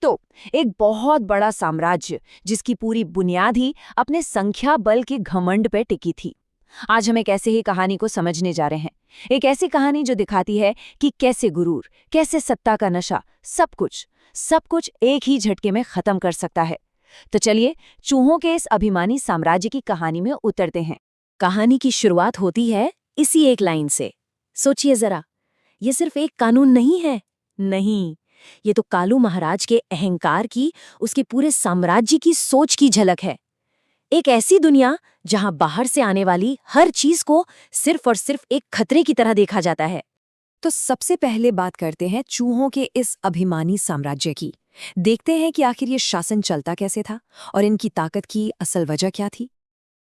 तो एक बहुत बड़ा साम्राज्य जिसकी पूरी बुनियाद ही अपने संख्या बल के घमंड पे टिकी थी। आज हम एक ऐसे ही कहानी को समझने जा रहे हैं, एक ऐसी कहानी जो दिखाती है कि कैसे गुरूर, कैसे सत्ता का नशा सब कुछ एक ही झटके में खत्म कर सकता है। तो चलिए चूहों के इस अभिमानी साम्राज्य की कहानी में उतरते हैं। कहानी की शुरुआत होती है इसी एक लाइन से। सोचिए जरा, ये सिर्फ एक कानून नहीं है, नहीं, ये तो कालू महाराज के अहंकार की, उसके पूरे साम्राज्य की सोच की झलक है। एक ऐसी दुनिया जहां बाहर से आने वाली हर चीज को सिर्फ और सिर्फ एक खतरे की तरह देखा जाता है। तो सबसे पहले बात करते हैं चूहों के इस अभिमानी साम्राज्य की। देखते हैं कि आखिर ये शासन चलता कैसे था और इनकी ताकत की असल वजह क्या थी।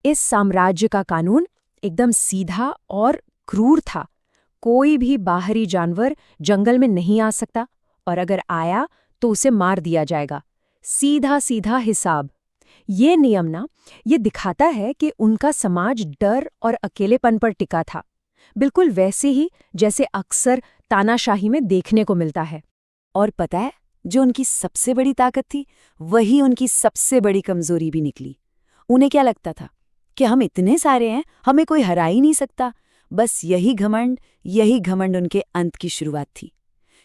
इस साम्राज्य का कानून एकदम सीधा और क्रूर था। कोई भी बाहरी जानवर जंगल में नहीं आ सकता, और अगर आया तो उसे मार दिया जाएगा। सीधा सीधा हिसाब। ये नियम ना, ये दिखाता है कि उनका समाज डर और अकेलेपन पर टिका था, बिल्कुल वैसे ही जैसे अक्सर तानाशाही में देखने को मिलता है। और पता है, जो उनकी सबसे बड़ी ताकत थी, वही उनकी सबसे बड़ी कमजोरी भी निकली। उन्हें क्या लगता था कि हम इतने सारे हैं, हमें कोई हरा ही नहीं सकता। बस यही घमंड उनके अंत की शुरुआत थी,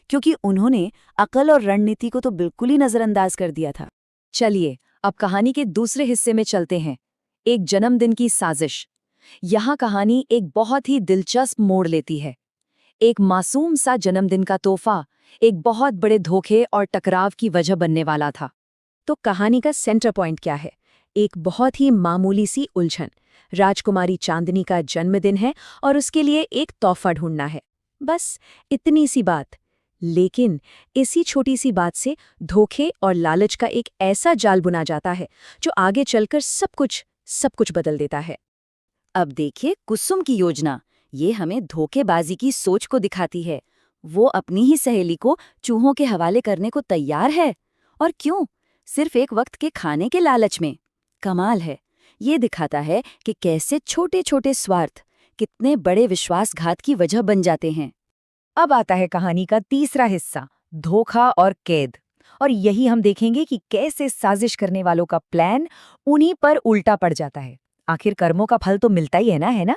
क्योंकि उन्होंने अकल और रणनीति को तो बिल्कुल ही नजरअंदाज कर दिया था। चलिए अब कहानी के दूसरे हिस्से में चलते हैं, एक जन्मदिन की साजिश। यहाँ कहानी एक बहुत ही दिलचस्प मोड़ लेती है। एक मासूम सा जन्मदिन का तोहफा एक बहुत बड़े धोखे और टकराव की वजह बनने वाला था। तो कहानी का सेंटर पॉइंट क्या है? एक बहुत ही मामूली सी उलझन। राजकुमारी चांदनी का जन्मदिन है और उसके लिए एक तोहफा ढूंढना है, बस इतनी सी बात। लेकिन इसी छोटी सी बात से धोखे और लालच का एक ऐसा जाल बुना जाता है जो आगे चलकर सब कुछ बदल देता है। अब देखिए कुसुम की योजना, ये हमें धोखेबाजी की सोच को दिखाती है। वो अपनी ही सहेली को चूहों के हवाले करने को तैयार है, और क्यों? सिर्फ एक वक्त के खाने के लालच में। कमाल है, ये दिखाता है कि कैसे छोटे छोटे स्वार्थ कितने बड़े विश्वासघात की वजह बन जाते हैं। अब आता है कहानी का तीसरा हिस्सा, धोखा और कैद। और यही हम देखेंगे कि कैसे साजिश करने वालों का प्लान उन्हीं पर उल्टा पड़ जाता है। आखिर कर्मों का फल तो मिलता ही है ना?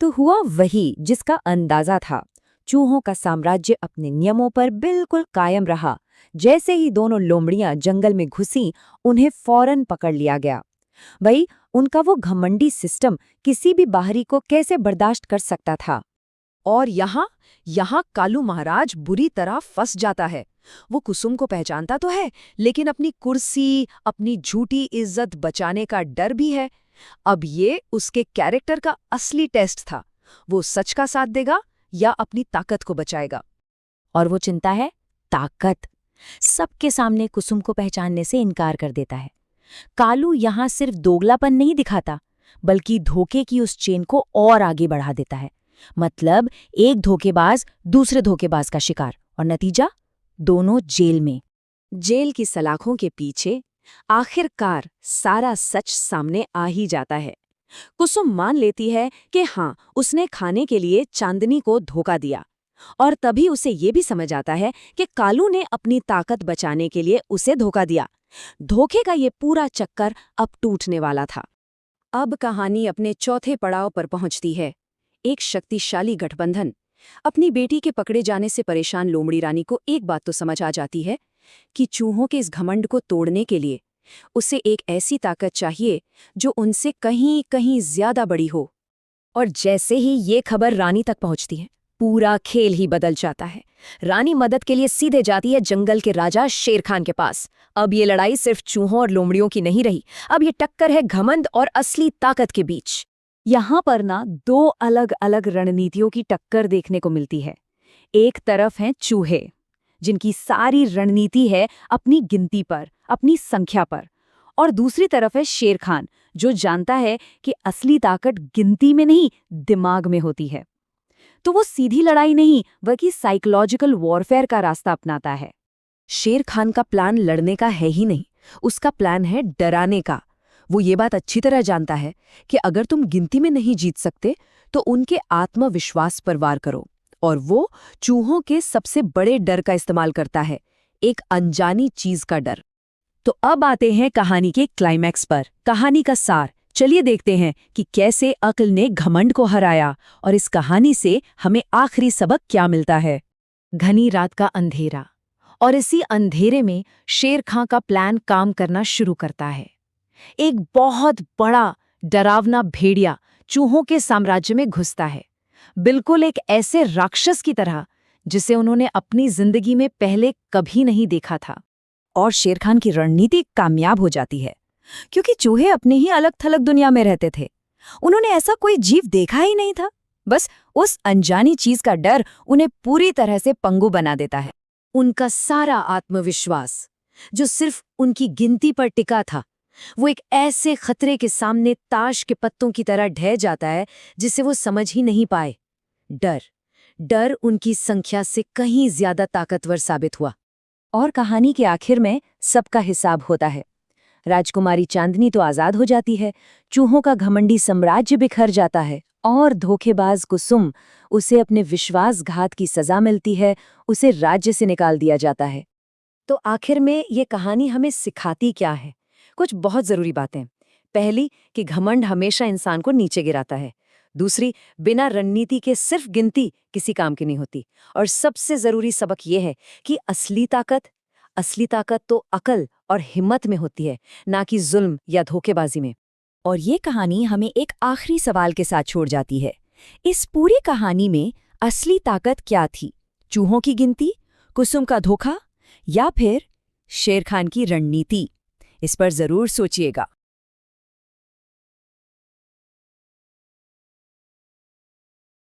तो हुआ वही जिसका अंदाजा था। चूहों का साम्राज्य अपने नियमों पर बिल्कुल कायम रहा। जैसे ही दोनों लोमड़ियां जंगल में घुसी, उन्हें फौरन पकड़ लिया गया। भाई, उनका वो घमंडी सिस्टम किसी भी बाहरी को कैसे बर्दाश्त कर सकता था। और यहाँ कालू महाराज बुरी तरह फंस जाता है। वो कुसुम को पहचानता तो है, लेकिन अपनी कुर्सी, अपनी झूठी इज्जत बचाने का डर भी है। अब ये उसके कैरेक्टर का असली टेस्ट था। वो सच का साथ देगा या अपनी ताकत को बचाएगा। और वो चिंता है ताकत। सबके सामने कुसुम को पहचानने से इनकार कर देता है। कालू यहाँ सिर्फ दोगलापन नहीं दिखाता, बल्कि धोखे की उस चेन को और आगे बढ़ा देता है। मतलब एक धोखेबाज दूसरे धोखेबाज का शिकार, और नतीजा दोनों जेल में। जेल की सलाखों के पीछे आखिरकार सारा सच सामने आ ही जाता है। कुसुम मान लेती है कि हाँ, उसने खाने के लिए चांदनी को धोखा दिया, और तभी उसे ये भी समझ आता है कि कालू ने अपनी ताकत बचाने के लिए उसे धोखा दिया। धोखे का ये पूरा चक्कर अब टूटने वाला था। अब कहानी अपने चौथे पड़ाव पर पहुंचती है। एक शक्तिशाली गठबंधन। अपनी बेटी के पकड़े जाने से परेशान लोमड़ी रानी को एक बात तो समझ आ जाती है कि चूहों के इस घमंड को तोड़ने के लिए उसे एक ऐसी ताकत चाहिए जो उनसे कहीं कहीं ज्यादा बड़ी हो। और जैसे ही ये खबर रानी तक पहुंचती है, पूरा खेल ही बदल जाता है। रानी मदद के लिए सीधे जाती है जंगल के राजा शेर खान के पास। अब ये लड़ाई सिर्फ चूहों और लोमड़ियों की नहीं रही, अब ये टक्कर है घमंड और असली ताकत के बीच। यहाँ पर ना दो अलग अलग रणनीतियों की टक्कर देखने को मिलती है। एक तरफ हैं चूहे, जिनकी सारी रणनीति है अपनी गिनती पर, अपनी संख्या पर, और दूसरी तरफ है शेर खान, जो जानता है कि असली ताकत गिनती में नहीं, दिमाग में होती है। तो वो सीधी लड़ाई नहीं, बल्कि साइकोलॉजिकल वॉरफेयर का रास्ता अपनाता है। शेर खान का प्लान लड़ने का है ही नहीं, उसका प्लान है डराने का। वो ये बात अच्छी तरह जानता है कि अगर तुम गिनती में नहीं जीत सकते तो उनके आत्मविश्वास पर वार करो, और वो चूहों के सबसे बड़े डर का इस्तेमाल करता है, एक अनजानी चीज का डर। तो अब आते हैं कहानी के क्लाइमैक्स पर, कहानी का सार। चलिए देखते हैं कि कैसे अक्ल ने घमंड को हराया और इस कहानी से हमें आखिरी सबक क्या मिलता है। घनी रात का अंधेरा, और इसी अंधेरे में शेर खां का प्लान काम करना शुरू करता है। एक बहुत बड़ा डरावना भेड़िया चूहों के साम्राज्य में घुसता है, बिल्कुल एक ऐसे राक्षस की तरह जिसे उन्होंने अपनी जिंदगी में पहले कभी नहीं देखा था। और शेर खान की रणनीति कामयाब हो जाती है, क्योंकि चूहे अपने ही अलग थलग दुनिया में रहते थे। उन्होंने ऐसा कोई जीव देखा ही नहीं था। बस उस अनजानी चीज का डर उन्हें पूरी तरह से पंगु बना देता है। उनका सारा आत्मविश्वास, जो सिर्फ उनकी गिनती पर टिका था, वो एक ऐसे खतरे के सामने ताश के पत्तों की तरह ढह जाता है जिसे वो समझ ही नहीं पाए। डर उनकी संख्या से कहीं ज्यादा ताकतवर साबित हुआ। और कहानी के आखिर में सबका हिसाब होता है। राजकुमारी चांदनी तो आजाद हो जाती है, चूहों का घमंडी साम्राज्य बिखर जाता है, और धोखेबाज कुसुम, उसे अपने विश्वासघात की सजा मिलती है, उसे राज्य से निकाल दिया जाता है। तो आखिर में ये कहानी हमें सिखाती क्या है? कुछ बहुत जरूरी बातें। पहली, कि घमंड हमेशा इंसान को नीचे गिराता है। दूसरी, बिना रणनीति के सिर्फ गिनती किसी काम की नहीं होती। और सबसे जरूरी सबक ये है कि असली ताकत तो अकल और हिम्मत में होती है, ना कि जुल्म या धोखेबाजी में। और ये कहानी हमें एक आखिरी सवाल के साथ छोड़ जाती है। इस पूरी कहानी में असली ताकत क्या थी? चूहों की गिनती, कुसुम का धोखा, या फिर शेर खान की रणनीति? इस पर जरूर सोचिएगा।